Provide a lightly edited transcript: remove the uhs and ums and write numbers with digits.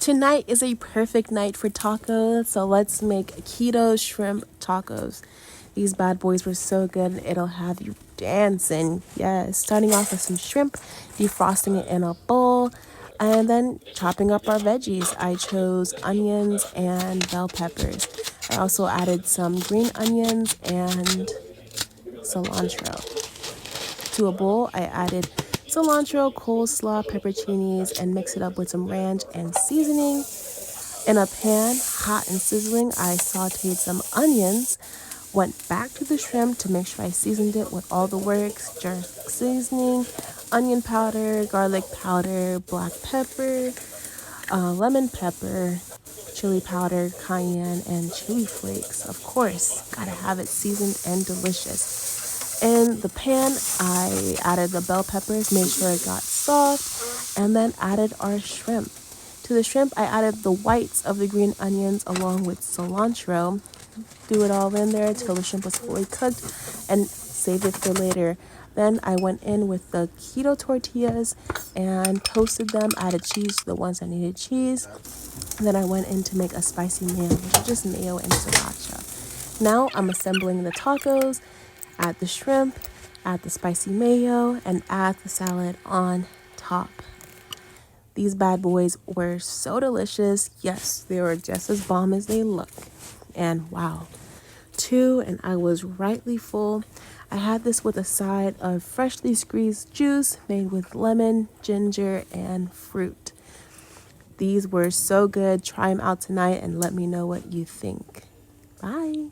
Tonight is a perfect night for tacos, so let's make keto shrimp tacos. These bad boys were so good, it'll have you dancing. Yes, starting off with some shrimp, defrosting it in a bowl, and then chopping up our veggies. I chose onions and bell peppers. I also added some green onions and cilantro. To a bowl, I added cilantro, coleslaw, pepperoncinis, and mix it up with some ranch and seasoning. In a pan, hot and sizzling, I sauteed some onions, went back to the shrimp to make sure I seasoned it with all the works, jerk seasoning, onion powder, garlic powder, black pepper, lemon pepper, chili powder, cayenne, and chili flakes. Of course, gotta have it seasoned and delicious. In the pan, I added the bell peppers, made sure it got soft, and then added our shrimp. To the shrimp, I added the whites of the green onions along with cilantro. Do it all in there till the shrimp was fully cooked and save it for later. Then I went in with the keto tortillas and toasted them, added cheese to the ones that needed cheese. Then I went in to make a spicy mayo, which is just mayo and sriracha. Now I'm assembling the tacos, add the shrimp, add the spicy mayo, and add the salad on top. These bad boys were so delicious. Yes, they were just as bomb as they look. And wow, and I was rightly full. I had this with a side of freshly squeezed juice made with lemon, ginger, and fruit. These were so good. Try them out tonight and let me know what you think. Bye.